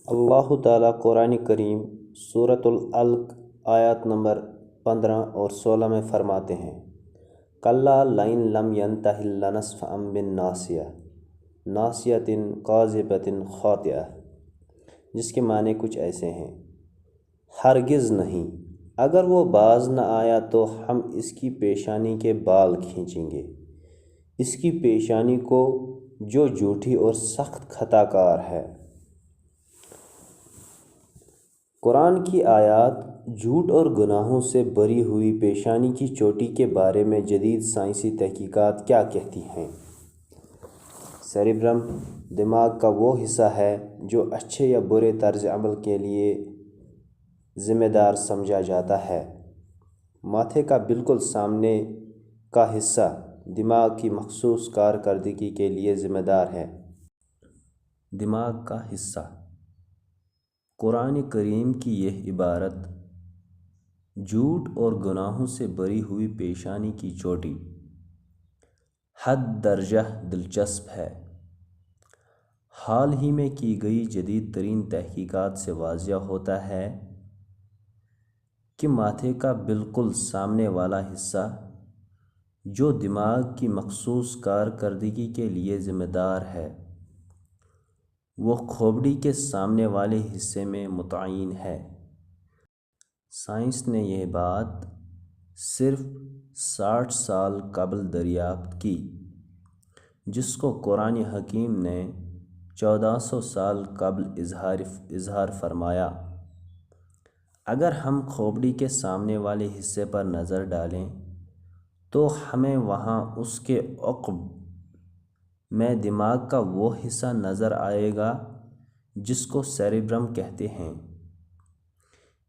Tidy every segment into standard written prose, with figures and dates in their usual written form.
اللہ تعالیٰ قرآن کریم سورۃ العلق آیات نمبر 15 اور 16 میں فرماتے ہیں، کَلَّا لَئِن لَمْ يَنْتَهِ لَنَسْفَعًا بِالنَّاصِیَةِ نَاصِیَةٍ کاذبۃ خاطئہ، جس کے معنی کچھ ایسے ہیں، ہرگز نہیں، اگر وہ باز نہ آیا تو ہم اس کی پیشانی کے بال کھینچیں گے، اس کی پیشانی کو جو جھوٹی اور سخت خطا کار ہے۔ قرآن کی آیات جھوٹ اور گناہوں سے بری ہوئی پیشانی کی چوٹی کے بارے میں جدید سائنسی تحقیقات کیا کہتی ہیں؟ سیریبرم دماغ کا وہ حصہ ہے جو اچھے یا برے طرز عمل کے لیے ذمہ دار سمجھا جاتا ہے۔ ماتھے کا بالکل سامنے کا حصہ دماغ کی مخصوص کارکردگی کے لیے ذمہ دار ہے۔ دماغ کا حصہ۔ قرآن کریم کی یہ عبارت جھوٹ اور گناہوں سے بری ہوئی پیشانی کی چوٹی حد درجہ دلچسپ ہے۔ حال ہی میں کی گئی جدید ترین تحقیقات سے واضح ہوتا ہے کہ ماتھے کا بالکل سامنے والا حصہ جو دماغ کی مخصوص کارکردگی کے لیے ذمہ دار ہے، وہ کھوپڑی کے سامنے والے حصے میں متعین ہے۔ سائنس نے یہ بات صرف 60 سال قبل دریافت کی، جس کو قرآن حکیم نے 1400 سال قبل اظہار فرمایا۔ اگر ہم کھوپڑی کے سامنے والے حصے پر نظر ڈالیں تو ہمیں وہاں اس کے عقب میں دماغ کا وہ حصہ نظر آئے گا جس کو سیریبرم کہتے ہیں۔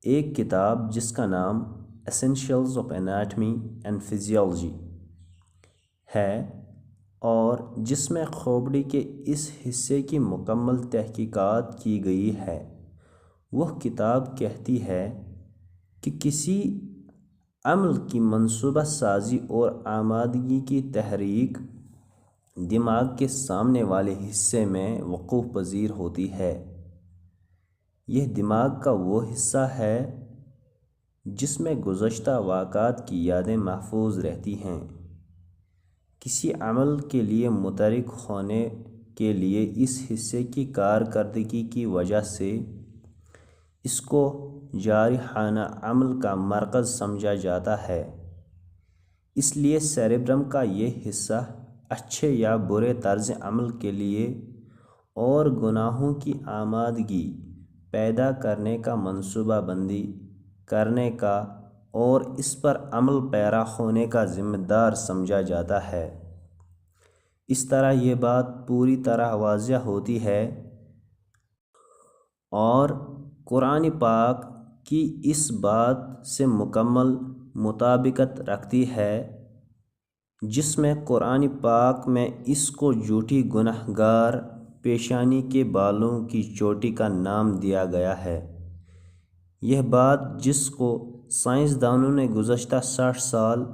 ایک کتاب جس کا نام ایسنشیلز آف اناٹمی اینڈ فزیالوجی ہے اور جس میں کھوپڑی کے اس حصے کی مکمل تحقیقات کی گئی ہے، وہ کتاب کہتی ہے کہ کسی عمل کی منصوبہ سازی اور آمادگی کی تحریک دماغ کے سامنے والے حصے میں وقوع پذیر ہوتی ہے۔ یہ دماغ کا وہ حصہ ہے جس میں گزشتہ واقعات کی یادیں محفوظ رہتی ہیں۔ کسی عمل کے لیے متحرک ہونے کے لیے اس حصے کی کارکردگی کی وجہ سے اس کو جارحانہ عمل کا مرکز سمجھا جاتا ہے۔ اس لیے سیریبرم کا یہ حصہ اچھے یا برے طرز عمل کے لیے اور گناہوں کی آمادگی پیدا کرنے کا منصوبہ بندی کرنے کا اور اس پر عمل پیرا ہونے کا ذمہ دار سمجھا جاتا ہے۔ اس طرح یہ بات پوری طرح واضح ہوتی ہے اور قرآن پاک کی اس بات سے مکمل مطابقت رکھتی ہے جس میں قرآن پاک میں اس کو جھوٹی گناہ گار پیشانی کے بالوں کی چوٹی کا نام دیا گیا ہے۔ یہ بات جس کو سائنسدانوں نے گزشتہ 60 سال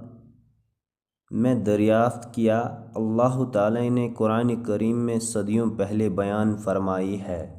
میں دریافت کیا، اللہ تعالیٰ نے قرآن کریم میں صدیوں پہلے بیان فرمائی ہے۔